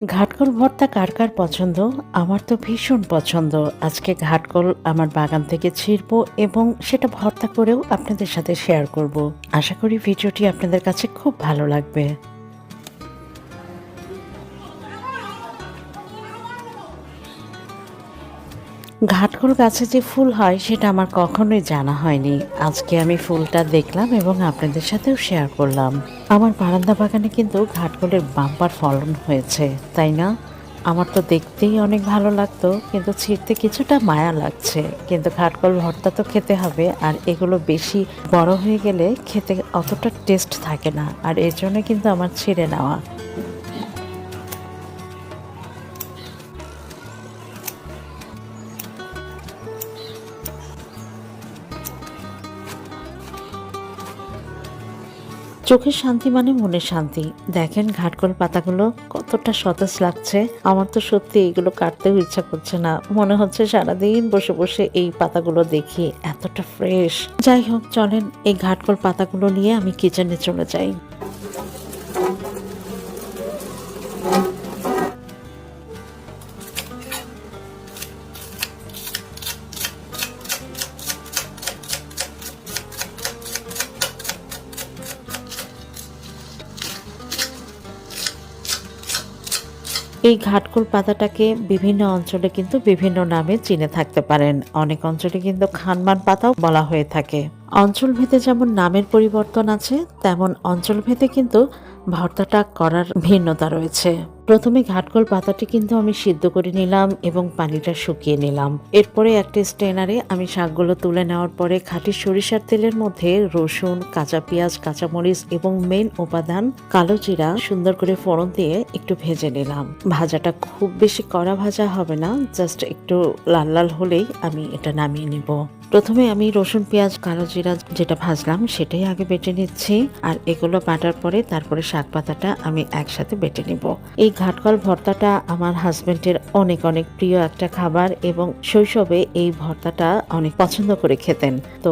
ঘাটকল ভর্তা কার কার পছন্দ? আমার তো ভীষণ পছন্দ। আজকে ঘাটকল আমার বাগান থেকে ছিঁড়বো এবং সেটা ভর্তা করেও আপনাদের সাথে শেয়ার করব। আশা করি ভিডিওটি আপনাদের কাছে খুব ভালো লাগবে। ঘাটকল গাছে যে ফুল হয় সেটা আমার কখনোই জানা হয়নি। আজকে আমি ফুলটা দেখলাম এবং আপনাদের সাথেও শেয়ার করলাম। আমার বারান্দা বাগানে কিন্তু ঘাটকলের বাম্পার ফলন হয়েছে, তাই না? আমার তো দেখতেই অনেক ভালো লাগতো, কিন্তু ছিঁড়তে কিছুটা মায়া লাগছে। কিন্তু ঘাটকল ভর্তা তো খেতে হবে, আর এগুলো বেশি বড় হয়ে গেলে খেতে অতটা টেস্ট থাকে না, আর এর জন্য কিন্তু আমার ছিঁড়ে নেওয়া। চোখের শান্তি মানে মনের শান্তি। দেখেন ঘাটকল পাতাগুলো কতটা সতেজ লাগছে। আমার তো সত্যি এগুলো কাটতেও ইচ্ছা করছে না, মনে হচ্ছে সারাদিন বসে বসে এই পাতাগুলো দেখি, এতটা ফ্রেশ। যাই হোক, চলেন এই ঘাটকল পাতাগুলো নিয়ে আমি কিচেনে চলে যাই। এই ঘাটকল পাতাটাকে বিভিন্ন অঞ্চলে কিন্তু বিভিন্ন নামে চিনে থাকতে পারেন। অনেক অঞ্চলে কিন্তু খানমান পাতাও বলা হয়ে থাকে। অঞ্চলভেদে যেমন নামের পরিবর্তন আছে, তেমন অঞ্চলভেদে কিন্তু ভর্তাটা করার ভিন্নতা রয়েছে। প্রথমে ঘাটকল পাতাটি কিন্তু আমি সিদ্ধ করে নিলাম এবং পানিটা শুকিয়ে নিলাম। এরপরে একটা স্ট্রেনারে আমি শাকগুলো তুলে নেওয়ার পরে খাঁটি সরিষার তেলের মধ্যে রসুন, কাঁচা পেঁয়াজ, কাঁচামরিচ এবং মেইন উপাদান কালো জিরা সুন্দর করে ফোড়ন দিয়ে একটু ভেজে নিলাম। ভাজাটা খুব বেশি কড়া ভাজা হবে না, জাস্ট একটু লাল লাল হলেই আমি এটা নামিয়ে নিব। প্রথমে আমি রসুন, পেঁয়াজ, কালো জিরা যেটা ভাজলাম সেটাই আগে বেটে নিচ্ছি, আর এগুলো বাটার পরে তারপরে শাক পাতাটা আমি একসাথে বেটে নিব। এই ঘাটকল ভর্তাটা আমার হাজবেন্ডের অনেক অনেক প্রিয় একটা খাবার, এবং শৈশবে এই ভর্তাটা অনেক পছন্দ করে খেতেন। তো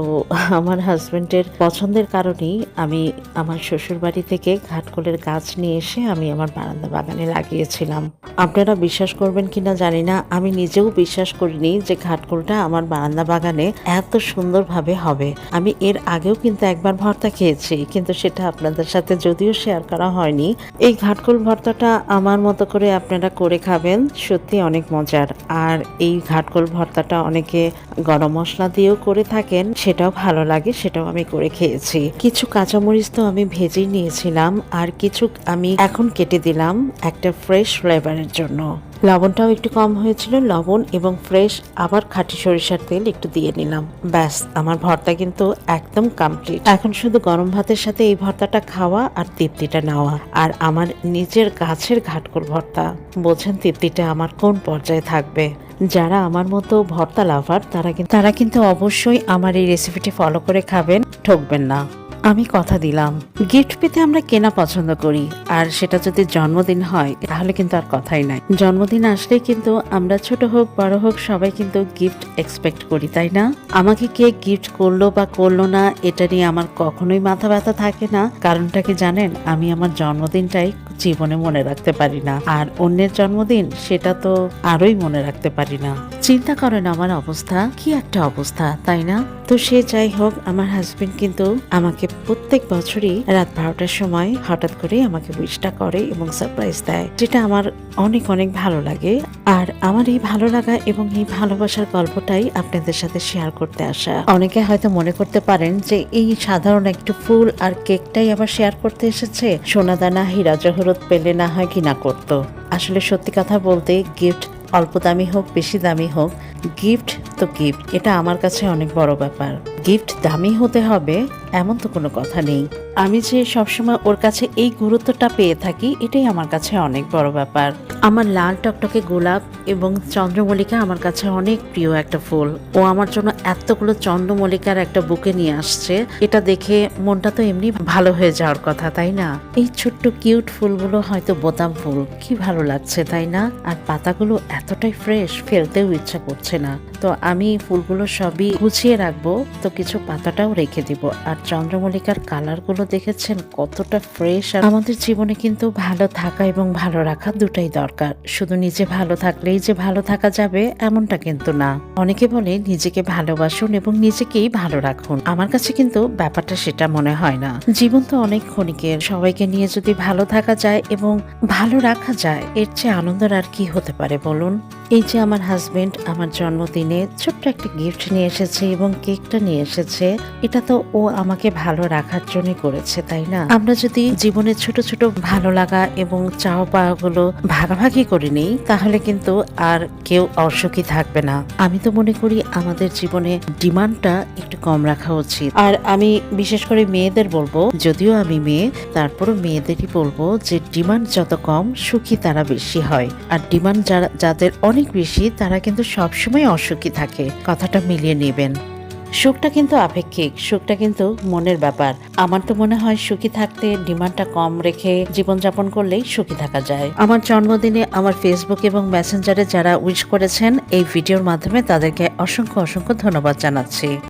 আমার হাজবেন্ডের পছন্দের কারণেই আমি আমার শ্বশুর বাড়ি থেকে ঘাটকলের গাছ নিয়ে এসে আমি আমার বারান্দা বাগানে লাগিয়েছিলাম। আপনারা বিশ্বাস করবেন কিনা জানি না, আমি নিজেও বিশ্বাস করিনি যে ঘাটকলটা আমার বারান্দা বাগানে এত সুন্দরভাবে হবে। আমি এর আগেও কিন্তু একবার ভর্তা খেয়েছি, কিন্তু সেটা আপনাদের সাথে যদিও শেয়ার করা হয়নি। এই ঘাটকল ভর্তাটা আমার মতো করে আপনারা করে খাবেন, সত্যি অনেক মজার। আর এই ঘাটকল ভর্তাটা অনেকে গরম মশলা দিয়েও করে থাকেন, সেটাও ভালো লাগে, সেটাও আমি করে খেয়েছি। কিছু কাঁচামরিচ তো আমি ভেজেই নিয়েছিলাম, আর কিছু আমি এখন কেটে দিলাম একটা ফ্রেশ ফ্লেভারের জন্য। লবণটাও একটু কম হয়েছিল, লবণ এবং ফ্রেশ আবার খাঁটি সরিষার তেল একটু দিয়ে নিলাম। ব্যাস, আমার ভর্তা কিন্তু একদম কমপ্লিট। এখন শুধু গরম ভাতের সাথে এই ভর্তাটা খাওয়া আর তৃপ্তিটা নেওয়া। আর আমার নিজের গাছের ঘাটকল ভর্তা, বোঝেন তৃপ্তিটা আমার কোন পর্যায়ে থাকবে। যারা আমার মতো ভর্তা লাভার তারা কিন্তু অবশ্যই আমার এই রেসিপিটি ফলো করে খাবেন, ঠকবেন না। আমি কথা দিলাম, গিফট পেতে আমরা কেনা পছন্দ করি, আর সেটা যদি জন্মদিন হয় তাহলে কিন্তু আর কথাই নাই। জন্মদিন আসলে কিন্তু আমরা ছোট হোক বড় হোক সবাই কিন্তু গিফট এক্সপেক্ট করি, তাই না? আমাকে কে গিফট করলো বা করলো না এটা নিয়ে আমার কখনোই মাথা ব্যথা থাকে না। কারণটা কি জানেন? আমি আমার জন্মদিনটাই জীবনে মনে রাখতে পারি না, আর অন্যের জন্মদিন সেটা তো আরোই মনে রাখতে পারি না। চিন্তা করেন আমার অবস্থা, কি একটা অবস্থা, তাই না? তো সে যাই হোক, আমার হাজবেন্ড কিন্তু আমাকে প্রত্যেক বছরই রাত 12টার সময় হঠাৎ করে আমাকে উইশটা করে এবং সারপ্রাইজ দেয়, যেটা আমার অনেক অনেক ভালো লাগে। আর আমার এই ভালো লাগা এবং এই ভালোবাসার গল্পটাই আপনাদের সাথে শেয়ার করতে আসা। অনেকে হয়তো মনে করতে পারেন যে এই সাধারণ একটু ফুল আর কেকটাই আবার শেয়ার করতে এসেছে, সোনাদানা হীরা জহরত পেলে না হয় কিনা করতো। আসলে সত্যি কথা বলতে, গিফট অল্প দামি হোক বেশি দামি হোক, গিফট তো গিফট, এটা আমার কাছে অনেক বড় ব্যাপার। গিফট দামি হতে হবে এমন তো কোনো কথা নেই। আমি যে সবসময় ওর কাছে এই গুরুত্বটা পেয়ে থাকি, এটাই আমার কাছে অনেক বড় ব্যাপার। আমার লাল টকটকে গোলাপ এবং চন্দ্রমল্লিকা আমার কাছে অনেক প্রিয় একটা ফুল। ও আমার জন্য এতগুলো চন্দ্রমল্লিকার একটা বুকে নিয়ে আসছে, এটা দেখে মনটা তো এমনি ভালো হয়ে যাওয়ার কথা, তাই না? এই ছোট্ট কিউট ফুলগুলো হয়তো বোতাম ফুল, কি ভালো লাগছে তাই না? আর পাতাগুলো এতটাই ফ্রেশ, ফেলতেও ইচ্ছা করছে না। তো আমি ফুলগুলো সবই গুছিয়ে রাখবো, তো কিছু পাতাটাও রেখে দিব। আর চন্দ্রমল্লিকার কালারগুলো দেখেছেন কতটা ফ্রেশ। আর আমাদের জীবনে কিন্তু ভালো থাকা এবং ভালো রাখা দুটাই দরকার। শুধু নিজে ভালো থাকলেই যে ভালো থাকা যাবে এমনটা কিন্তু না। অনেকে বলে নিজেকে ভালোবাসুন এবং নিজেকেই ভালো রাখুন। আমার কাছে কিন্তু ব্যাপারটা সেটা মনে হয় না। জীবন তো অনেক ক্ষণিকের, সবাইকে নিয়ে যদি ভালো থাকা যায় এবং ভালো রাখা যায়, এর চেয়ে আনন্দের আর কি হতে পারে বলুন। এই যে আমার হাজবেন্ড আমার জন্মদিনে ছোট্ট একটা গিফট নিয়ে এসেছে এবং কেকটা নিয়ে এসেছে, এটা তো ও আমাকে ভালো রাখার জন্য করেছে, তাই না? আমরা যদি জীবনের ছোট ছোট ভালো লাগা এবং চাওয়া পাওয়া গুলো ভাগাভাগি করে নিই, তাহলে কিন্তু আর কেউ অসুখী থাকবে না। আমি তো মনে করি আমাদের জীবনে ডিমান্ডটা একটু কম রাখা উচিত। আর আমি বিশেষ করে মেয়েদের বলবো, যদিও আমি মেয়ে, তারপরও মেয়েদেরই বলবো যে ডিমান্ড যত কম সুখী তারা বেশি হয়। আর ডিমান্ড যাদের অনেক বেশি তারা কিন্তু সবসময় অসুখী থাকে। কথাটা মিলিয়ে নেবেন। সুখটা কিন্তু আপেক্ষিক, সুখটা কিন্তু মনের ব্যাপার। আমার তো মনে হয় সুখী থাকতে ডিমান্ডটা কম রেখে জীবনযাপন করলেই সুখী থাকা যায়। আমার জন্মদিনে আমার ফেসবুক এবং মেসেঞ্জারে যারা উইশ করেছেন এই ভিডিওর মাধ্যমে তাদেরকে অসংখ্য অসংখ্য ধন্যবাদ জানাচ্ছি।